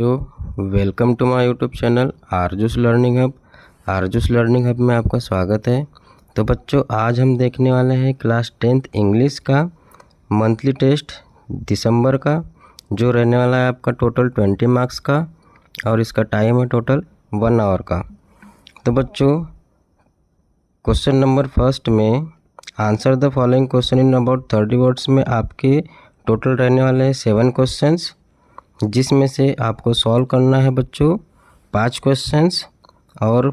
Welcome to my YouTube channel Aarzoo's learning hub. Aarzoo's learning hub में आपका स्वागत है। तो बच्चों, आज हम देखने वाले हैं क्लास 10th इंग्लिश का मंथली टेस्ट दिसंबर का, जो रहने वाला है आपका टोटल 20 मार्क्स का, और इसका टाइम है टोटल 1 आवर का। तो बच्चों, क्वेश्चन नंबर फर्स्ट में answer the following question in about 30 words में आपके टोटल रहने वाले हैं 7 क्वेश्चंस, जिसमें से आपको सॉल्व करना है बच्चों 5 क्वेश्चंस और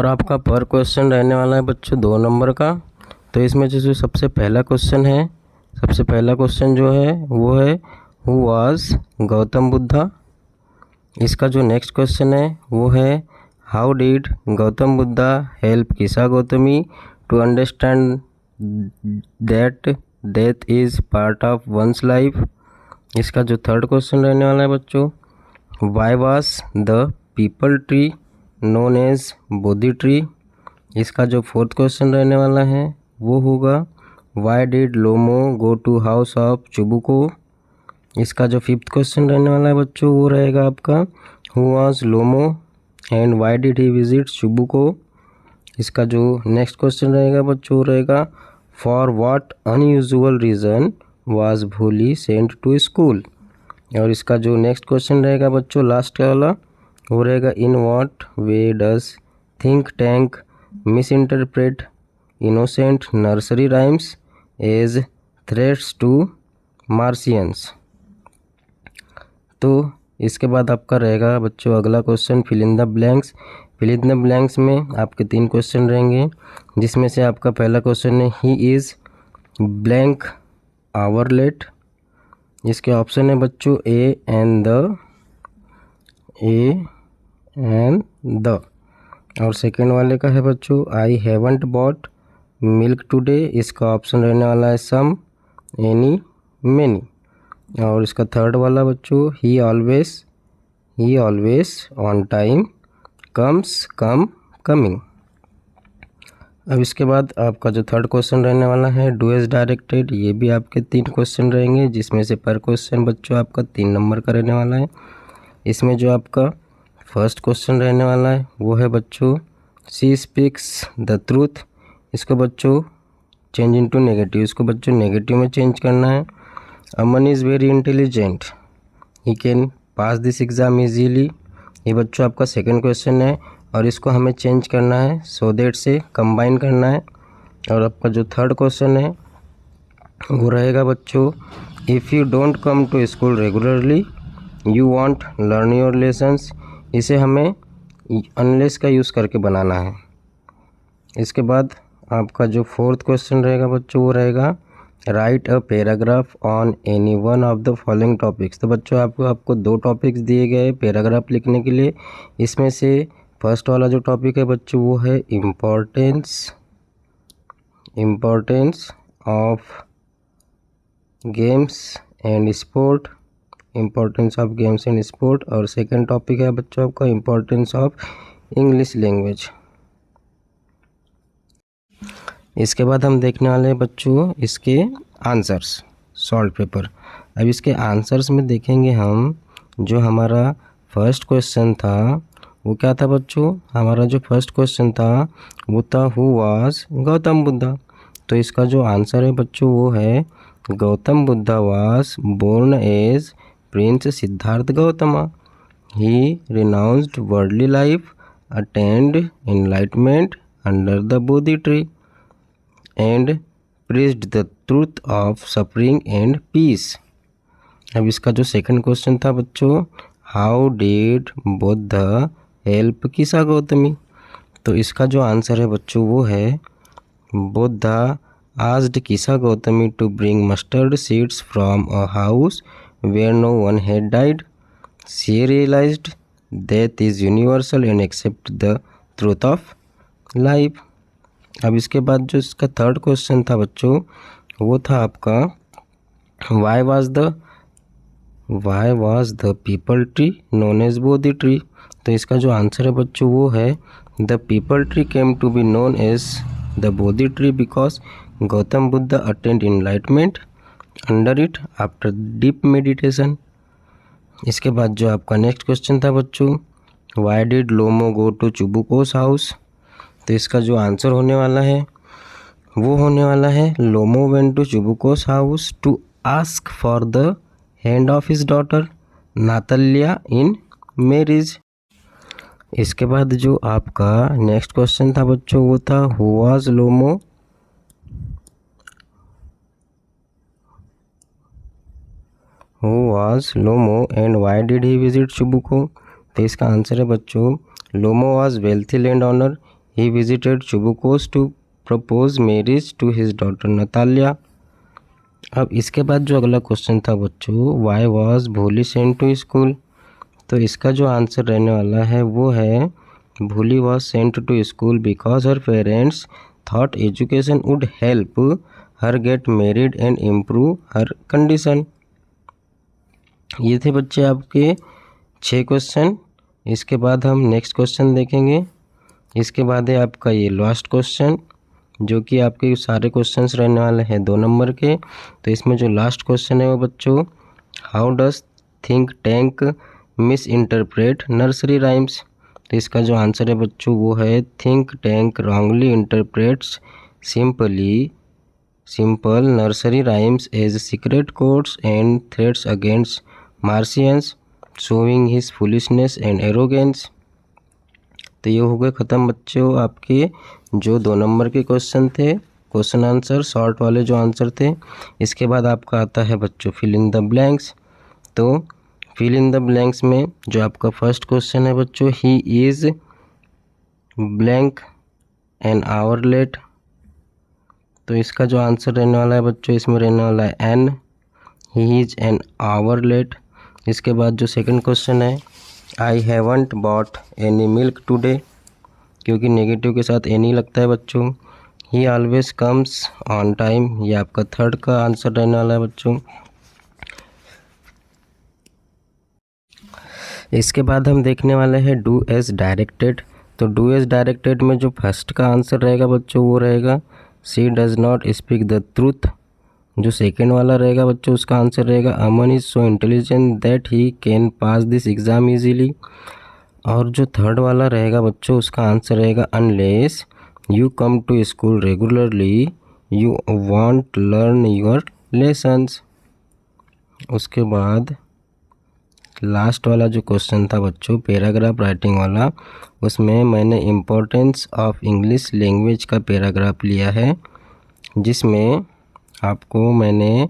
आपका पर क्वेश्चन रहने वाला है बच्चों 2 नंबर का। तो इसमें जो सबसे पहला क्वेश्चन जो है वो है हु वाज गौतम बुद्धा। इसका जो नेक्स्ट क्वेश्चन है वो है how did Gautam Buddha help Kisa Gautami to understand that death is part of one's life. इसका जो थर्ड क्वेश्चन रहने वाला है बच्चों, why was the peepal tree known as Bodhi tree. इसका जो फोर्थ क्वेश्चन रहने वाला है वो होगा why did Lomov go to house of Chubukov. इसका जो फिफ्थ क्वेश्चन रहने वाला है बच्चों वो रहेगा आपका who was Lomov and why did he visit Chubukov. इसका जो नेक्स्ट क्वेश्चन रहेगा बच्चों रहेगा for what unusual reason was Bholi sent to school. और इसका जो नेक्स्ट क्वेश्चन रहेगा बच्चों लास्ट वाला वो रहेगा in what way does think tank misinterpret innocent nursery rhymes as threats to Martians. तो इसके बाद आपका रहेगा बच्चों अगला question fill in the blanks. Fill in the blanks में आपके 3 क्वेश्चन रहेंगे, जिसमें से आपका पहला क्वेश्चन है he is blank hour late. इसके ऑप्शन है बच्चों ए एंड द। और सेकंड वाले का है बच्चों I haven't bought milk today. इसका ऑप्शन रहने वाला है सम, एनी, मेनी। और इसका थर्ड वाला बच्चों he always on time comes coming. अब इसके बाद आपका जो थर्ड क्वेश्चन रहने वाला है डू एज डायरेक्टेड। ये भी आपके 3 क्वेश्चन रहेंगे, जिसमें से पर क्वेश्चन बच्चों आपका 3 नंबर का रहने वाला है। इसमें जो आपका फर्स्ट क्वेश्चन रहने वाला है वो है बच्चों शी स्पीक्स द ट्रूथ। इसको बच्चों चेंज इनटू नेगेटिव, इसको बच्चों नेगेटिव में चेंज करना है। Aman is very intelligent, he can pass this exam easily. ये बच्चों आपका सेकंड क्वेश्चन है और इसको हमें चेंज करना है सो दैट से कंबाइन करना है। और आपका जो थर्ड क्वेश्चन है वो रहेगा बच्चों if you don't come to school regularly you won't learn your lessons. इसे हमें अनलेस का यूज़ करके बनाना है। इसके बाद आपका जो फोर्थ क्वेश्चन रहेगा बच्चों वो रहेगा right a paragraph on any one of the following topics. तो बच्चों आपको 2 टॉपिक्स दिए गए पैराग्राफ लिखने के लिए। इसमें से फर्स्ट वाला जो टॉपिक है बच्चों वो है importance of games and sport. और सेकंड टॉपिक है बच्चों आपका इम्पोर्टेंस ऑफ इंग्लिश लैंग्वेज। इसके बाद हम देखने वाले हैं बच्चों इसके आंसर्स सॉल्व पेपर। अब इसके आंसर्स में देखेंगे हम जो हमारा फर्स्ट क्वेश्चन था वो क्या था बच्चों। हमारा जो फर्स्ट क्वेश्चन था वो था हु वाज गौतम बुद्धा। तो इसका जो आंसर है बच्चों वो है Gautam Buddha was born as prince Siddhartha Gautama. He renounced worldly life, attend enlightenment under the Bodhi tree and preached the truth of suffering and peace. अब इसका जो सेकंड क्वेश्चन था बच्चों how did Buddha help Kisa Gautami. तो इसका जो आंसर है बच्चों वो है Buddha asked Kisa Gautami to bring mustard seeds from a house where no one had died. She realised death is universal and accept the truth of life. अब इसके बाद जो इसका थर्ड क्वेश्चन था बच्चों वो था आपका why was the peepal tree known as Bodhi tree. तो इसका जो आंसर है बच्चों वो है the peepal tree came to be known as the Bodhi tree because Gautam Buddha attend enlightenment under it after deep meditation. इसके बाद जो आपका नेक्स्ट क्वेश्चन था बच्चों, why did Lomov go to Chubukov's house. तो इसका जो आंसर होने वाला है वो होने वाला है Lomov went to Chubukov's house to ask for the hand of his daughter Natalya in marriage. इसके बाद जो आपका नेक्स्ट क्वेश्चन था बच्चों वो था who was Lomov and why did he visit Chubukov. तो इसका आंसर है बच्चों Lomov was wealthy landowner, he visited Chubukov's to propose marriage to his daughter Natalya. अब इसके बाद जो अगला क्वेश्चन था बच्चों, why was Bholi sent to school. तो इसका जो आंसर रहने वाला है वो है Bholi was sent to school because her parents thought education would help her get married and improve her condition. ये थे बच्चे आपके 6 क्वेश्चन। इसके बाद हम नेक्स्ट क्वेश्चन देखेंगे। इसके बाद है आपका ये लास्ट क्वेश्चन, जो कि आपके सारे क्वेश्चंस रहने वाले हैं 2 नंबर के। तो इसमें जो लास्ट क्वेश्चन है वो बच्चों, how does think tank misinterpret nursery rhymes. तो इसका जो आंसर है बच्चों वो है think tank wrongly interprets simple nursery rhymes as secret codes and threats against Martians showing his foolishness and arrogance. तो ये हो गए ख़त्म बच्चों आपके जो 2 नंबर के क्वेश्चन थे, क्वेश्चन आंसर शॉर्ट वाले जो आंसर थे। इसके बाद आपका आता है बच्चों फिल इन द ब्लैंक्स। तो फिल इन द ब्लैंक्स में जो आपका फर्स्ट क्वेश्चन है बच्चों, he is blank an hour late. तो इसका जो आंसर रहने वाला है बच्चों इसमें रहने वाला है an, he is an hour late. इसके बाद जो सेकंड क्वेश्चन है, I haven't bought any milk today, क्योंकि नेगेटिव के साथ एनी लगता है बच्चों। He always comes on time, ये आपका थर्ड का आंसर रहने वाला है बच्चों। इसके बाद हम देखने वाले हैं डू एज डायरेक्टेड। तो डू एज डायरेक्टेड में जो फर्स्ट का आंसर रहेगा बच्चों वो रहेगा she does not speak the truth. जो सेकेंड वाला रहेगा बच्चों उसका आंसर रहेगा Aman is so intelligent that he can pass this exam easily. और जो थर्ड वाला रहेगा बच्चों उसका आंसर रहेगा unless you come to school regularly you won't learn your lessons. उसके बाद लास्ट वाला जो क्वेश्चन था बच्चों पैराग्राफ राइटिंग वाला, उसमें मैंने इम्पोर्टेंस ऑफ इंग्लिश लैंग्वेज का पैराग्राफ लिया है, जिसमें आपको मैंने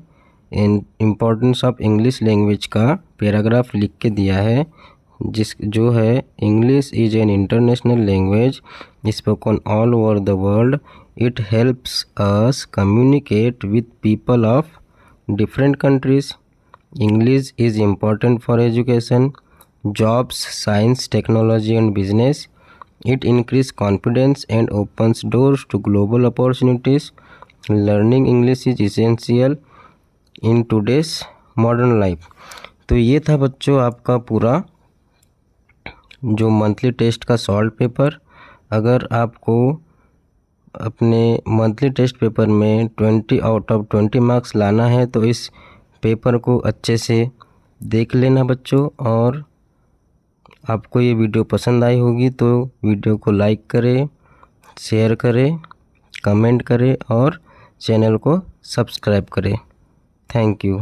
इम्पोर्टेंस ऑफ इंग्लिश लैंग्वेज का पैराग्राफ लिख के दिया है, जो है English is an international language spoken all over the world, it helps us communicate with people of different countries, English is important for education, jobs, science, technology and business, it increase confidence and opens doors to global opportunities, learning English is essential in today's modern life. तो ये था बच्चों आपका पूरा जो monthly test का solve paper. अगर आपको अपने मंथली टेस्ट पेपर में 20 आउट ऑफ 20 मार्क्स लाना है तो इस पेपर को अच्छे से देख लेना बच्चों। और आपको ये वीडियो पसंद आई होगी तो वीडियो को लाइक करें, शेयर करें, कमेंट करें और चैनल को सब्सक्राइब करें। Thank you.